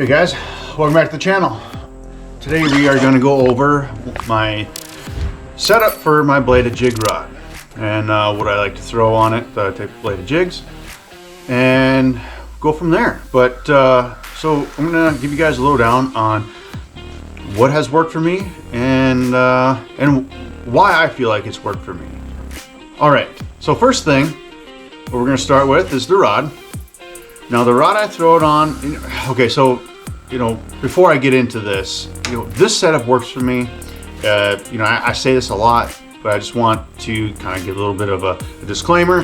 Hey guys, welcome back to the channel. Today we are going to go over my setup for my bladed jig rod and what I like to throw on it, the type of bladed jigs, and go from there. But so I'm going to give you guys a lowdown on what has worked for me and why I feel like it's worked for me. All right, so first thing, what we're going to start with is the rod. Now the rod I throw it on, okay, so, before I get into this, this setup works for me. I say this a lot, but I just want to kind of give a little bit of a disclaimer.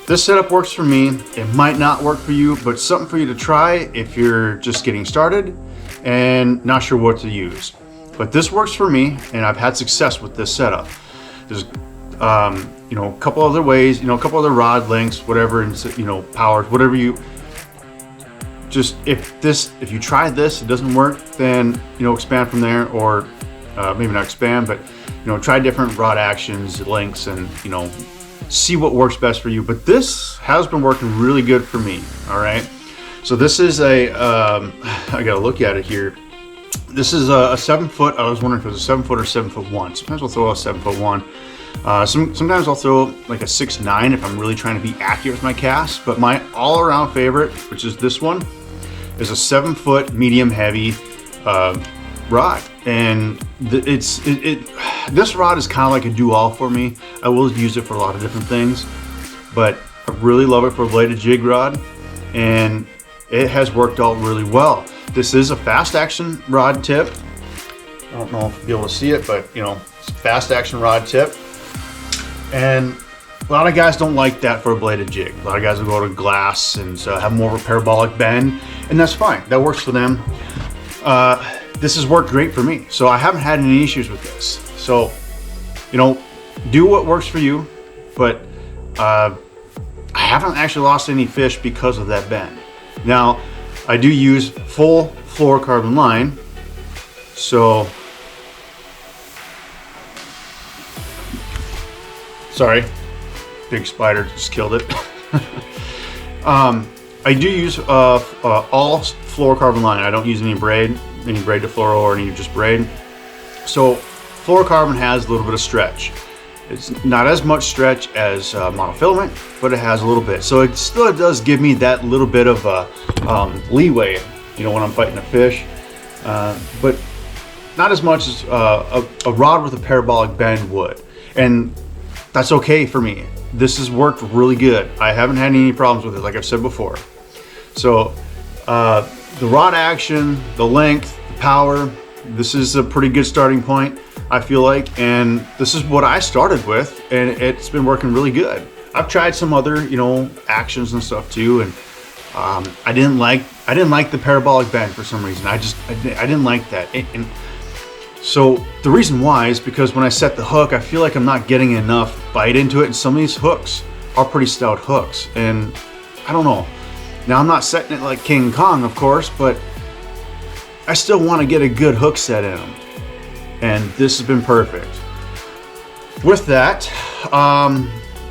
This setup works for me. It might not work for you, but something for you to try if you're just getting started and not sure what to use. But this works for me, and I've had success with this setup. There's a couple other ways, a couple other rod lengths, whatever, and powers, whatever you just, if you try this, it doesn't work, then expand from there, or maybe not expand, but try different rod actions, lengths, and see what works best for you. But this has been working really good for me. All right, so this is a I gotta look at it here. This is a 7 foot. I was wondering if it was a 7 foot or 7'1". Sometimes I'll throw a 7'1". Sometimes I'll throw like a 6'9" if I'm really trying to be accurate with my cast. But my all-around favorite, which is this one, is a 7 foot medium heavy rod, and this rod is kind of like a do-all for me. I will use it for a lot of different things, but I really love it for a bladed jig rod, and it has worked out really well. This is a fast action rod tip. I don't know if you'll be able to see it, but it's a fast action rod tip. And a lot of guys don't like that for a bladed jig. A lot of guys will go to glass and have more of a parabolic bend, and that's fine. That works for them. This has worked great for me, so I haven't had any issues with this. So, do what works for you, but I haven't actually lost any fish because of that bend. Now, I do use full fluorocarbon line, so sorry, big spider just killed it. I do use all fluorocarbon line. I don't use any braid to fluoro or any just braid. So fluorocarbon has a little bit of stretch. It's not as much stretch as monofilament, but it has a little bit. So it still does give me that little bit of leeway, when I'm fighting a fish, but not as much as a rod with a parabolic bend would. And that's okay for me. This has worked really good. I haven't had any problems with it, like I've said before. So the rod action, the length, the power, this is a pretty good starting point, I feel like, and this is what I started with, and it's been working really good. I've tried some other, actions and stuff too, and I didn't like the parabolic bend for some reason. I didn't like that. And so the reason why is because when I set the hook, I feel like I'm not getting enough bite into it, and some of these hooks are pretty stout hooks, and I don't know. Now, I'm not setting it like King Kong, of course, but I still want to get a good hook set in them, and this has been perfect. With that,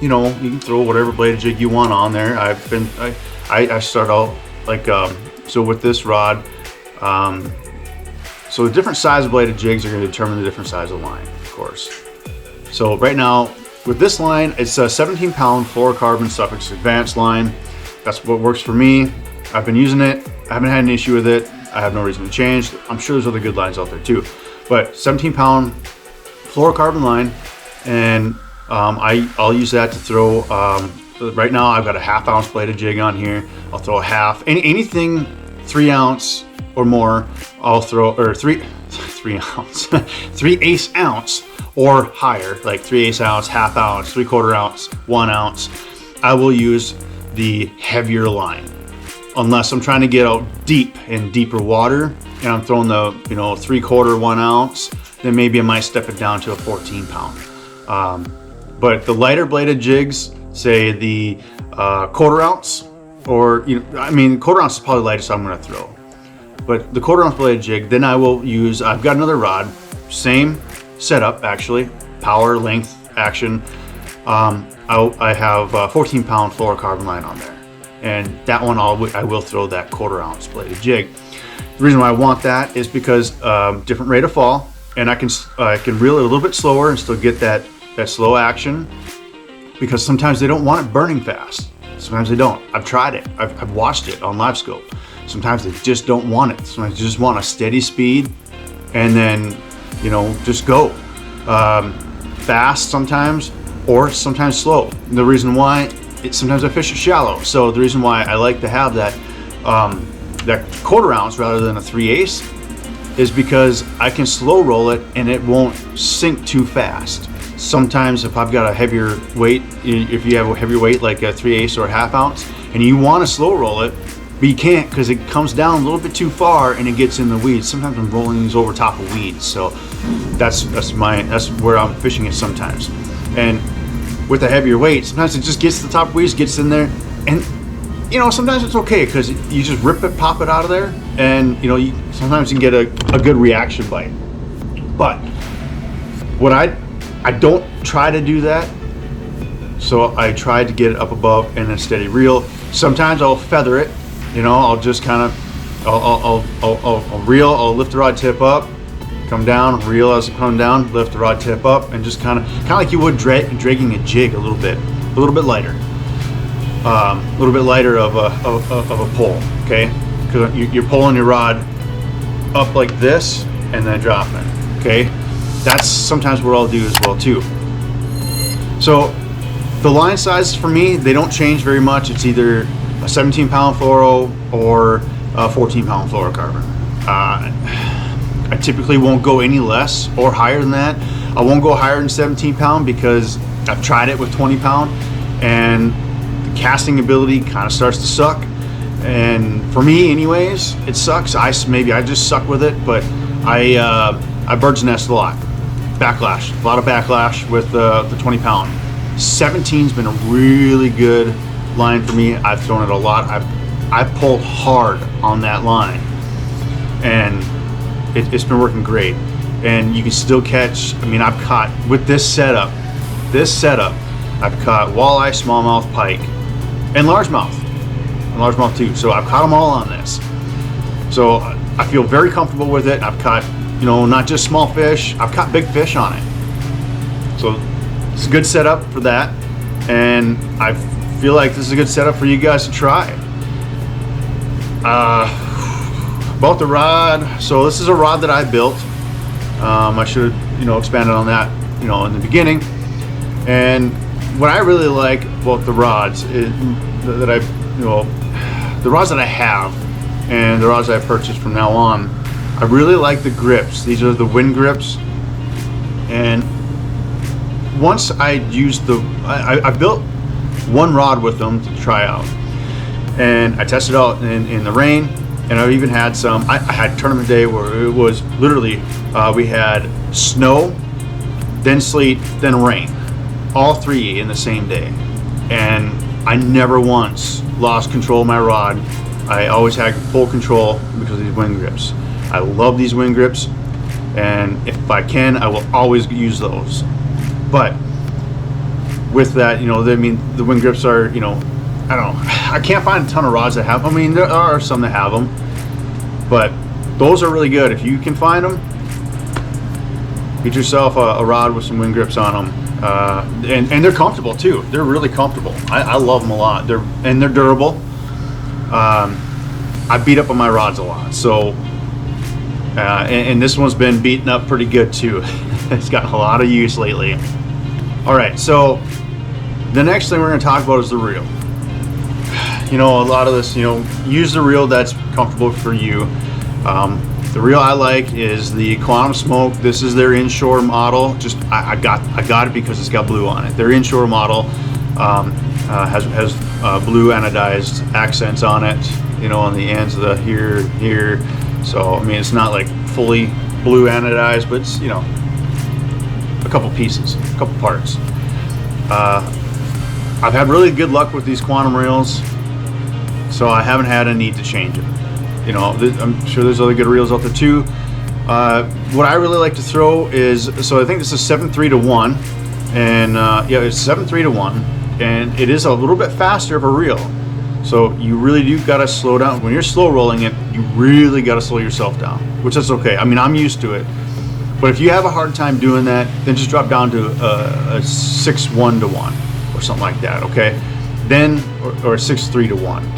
you can throw whatever bladed jig you want on there. I start out like so with this rod. So the different size of bladed jigs are going to determine the different size of line, of course. So right now with this line, it's a 17-pound fluorocarbon Suffix advanced line. That's what works for me. I've been using it. I haven't had an issue with it. I have no reason to change. I'm sure there's other good lines out there too. But 17-pound fluorocarbon line, and I'll use that to throw. Right now I've got a 1/2 ounce bladed jig on here. I'll throw a half. Anything 3 ounce or more, I'll throw, or 3 ounce, 3/8 ounce or higher, like 3/8 ounce, 1/2 ounce, 3/4 ounce, 1 ounce. I will use the heavier line, unless I'm trying to get out deep in deeper water and I'm throwing the 3/4, 1 ounce, then maybe I might step it down to a 14-pound. But the lighter bladed jigs, say the 1/4 ounce, or 1/4 ounce is probably the lightest I'm going to throw. But the 1/4 ounce bladed jig, then I will use. I've got another rod, same setup actually, power, length, action. I have a 14-pound fluorocarbon line on there, and that one I will throw that 1/4 ounce bladed jig. The reason why I want that is because different rate of fall, and I can reel it a little bit slower and still get that slow action, because sometimes they don't want it burning fast. Sometimes they don't. I've tried it. I've watched it on Livescope. Sometimes they just don't want it. Sometimes they just want a steady speed, and then, you know, just go fast sometimes, or sometimes slow. And the reason why, sometimes I fish it shallow. So the reason why I like to have that that 1/4 ounce rather than a 3/8 is because I can slow roll it and it won't sink too fast. Sometimes if I've got a heavier weight, if you have a heavier weight like a 3/8 or a 1/2 ounce, and you want to slow roll it, but you can't because it comes down a little bit too far and it gets in the weeds. Sometimes I'm rolling these over top of weeds, so that's where I'm fishing it sometimes. And with a heavier weight, sometimes it just gets to the top of weeds, gets in there, and you know, sometimes it's okay because you just rip it, pop it out of there, and you know, sometimes you can get a good reaction bite. But what I don't try to do that, so I try to get it up above and a steady reel. Sometimes I'll feather it, you know, I'll just kind of, I'll reel, I'll lift the rod tip up, come down, reel as I come down, lift the rod tip up, and just kind of like you would dragging a jig a little bit lighter. A little bit lighter of a pull, okay? Because you're pulling your rod up like this and then dropping, okay? That's sometimes what I'll do as well too. So the line sizes for me, they don't change very much. It's either a 17-pound fluoro or a 14-pound fluorocarbon. I typically won't go any less or higher than that. I won't go higher than 17-pound because I've tried it with 20-pound and casting ability kind of starts to suck, and for me anyways, it sucks. Maybe I just suck with it, but I bird's nest a lot. Backlash, a lot of backlash with the 20-pound. 17's been a really good line for me. I've thrown it a lot. I've pulled hard on that line, and it's been working great. And you can still catch. I mean, I've caught with this setup. I've caught walleye, smallmouth, pike, and largemouth too. So I've caught them all on this. So I feel very comfortable with it. I've caught, you know, not just small fish, I've caught big fish on it. So it's a good setup for that. And I feel like this is a good setup for you guys to try. About the rod, so this is a rod that I built. I should have, you know, expanded on that, you know, in the beginning. And what I really like about the rods is that the rods that I have and the rods that I purchased from now on, I really like the grips. These are the wind grips. And once I used I built one rod with them to try out, and I tested out in the rain, and I've even had some. I had tournament day where it was literally we had snow, then sleet, then rain. All three in the same day, and I never once lost control of my rod. I always had full control because of these wind grips. I love these wind grips, and if I can, I will always use those. But with that, you know, I mean, the wind grips are, you know, I don't know, I can't find a ton of rods that have. I mean, there are some that have them, but those are really good. If you can find them, get yourself a rod with some wind grips on them. And they're comfortable too. They're really comfortable. I love them a lot. They're durable. I beat up on my rods a lot, so and this one's been beaten up pretty good too. It's got a lot of use lately. All right, so the next thing we're going to talk about is the reel. You know, a lot of this, you know, use the reel that's comfortable for you. The reel I like is the Quantum Smoke. This is their inshore model. Just I got it because it's got blue on it. Their inshore model has blue anodized accents on it. You know, on the ends of the here. So I mean, it's not like fully blue anodized, but it's, you know, a couple pieces, a couple parts. I've had really good luck with these Quantum reels, so I haven't had a need to change it. You know, I'm sure there's other good reels out there too. What I really like to throw is, so I think this is 7.3 to 1, and yeah, it's 7.3 to 1, and it is a little bit faster of a reel. So you really do got to slow down. When you're slow rolling it, you really got to slow yourself down, which is okay. I mean, I'm used to it. But if you have a hard time doing that, then just drop down to a 6:1 to 1 or something like that, okay? Then, or a 6:3 to 1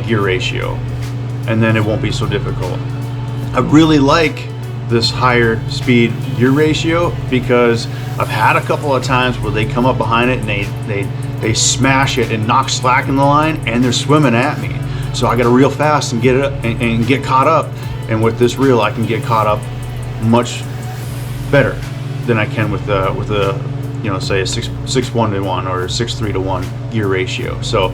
gear ratio, and then it won't be so difficult. I really like this higher speed gear ratio because I've had a couple of times where they come up behind it and they smash it and knock slack in the line, and they're swimming at me. So I got to reel fast and get it up and get caught up. And with this reel, I can get caught up much better than I can with a you know, say a 6:1 to 1 or 6:3 to 1 gear ratio. So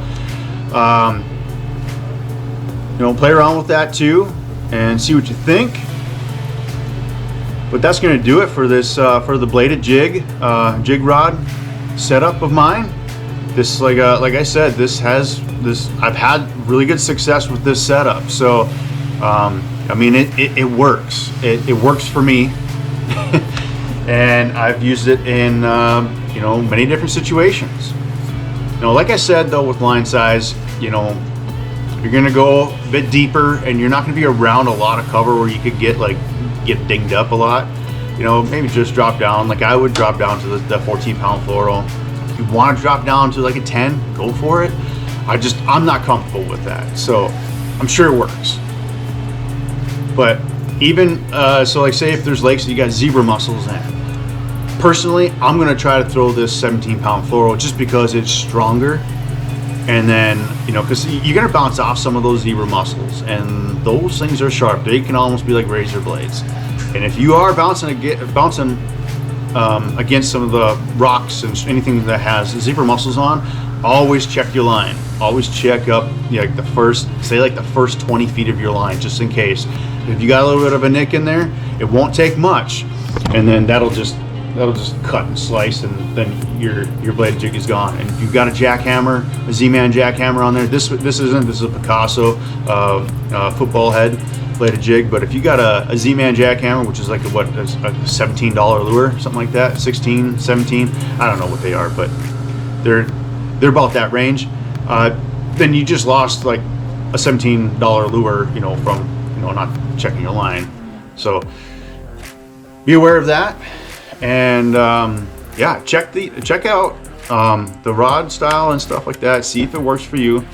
you know, play around with that too and see what you think. But that's going to do it for this for the bladed jig rod setup of mine. This, like I said, I've had really good success with this setup. So I mean, it works. It works for me. And I've used it in you know, many different situations. You know, like I said though, with line size, you know, you're gonna go a bit deeper, and you're not gonna be around a lot of cover where you could get dinged up a lot. You know, maybe just drop down. Like I would drop down to the 14-pound fluoro. If you want to drop down to like a 10, go for it. I'm not comfortable with that. So I'm sure it works. But even so, like say if there's lakes that you got zebra mussels in. Personally, I'm gonna try to throw this 17-pound fluoro just because it's stronger, and then, you know, because you're gonna bounce off some of those zebra mussels, and those things are sharp. They can almost be like razor blades. And if you are bouncing against some of the rocks and anything that has zebra mussels on, always check your line. Always check up, you know, like the first 20 feet of your line, just in case. If you got a little bit of a nick in there, it won't take much, and then that'll just cut and slice, and then your bladed jig is gone. And if you've got a jackhammer, a Z-Man jackhammer on there, this is a Picasso football head bladed jig. But if you got a Z-Man jackhammer, which is like a $17 lure, something like that, 16, 17, I don't know what they are, but they're about that range. Then you just lost like a $17 lure, you know, from, you know, not checking your line. So be aware of that. And yeah, check out the rod style and stuff like that. See if it works for you,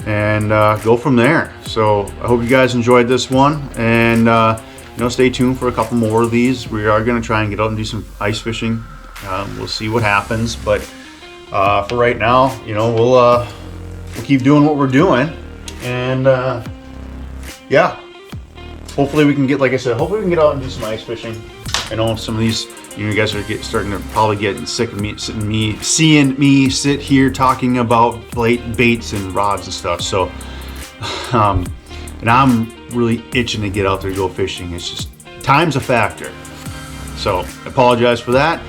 and go from there. So I hope you guys enjoyed this one, and you know, stay tuned for a couple more of these. We are going to try and get out and do some ice fishing. We'll see what happens, but for right now, you know, we'll keep doing what we're doing, and yeah, hopefully we can get, like I said, hopefully we can get out and do some ice fishing. I know some of these, you guys are starting to probably get sick of seeing me sit here talking about baits and rods and stuff. So, and I'm really itching to get out there and go fishing. It's just, time's a factor. So, I apologize for that.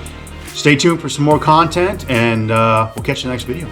Stay tuned for some more content, and we'll catch you in the next video.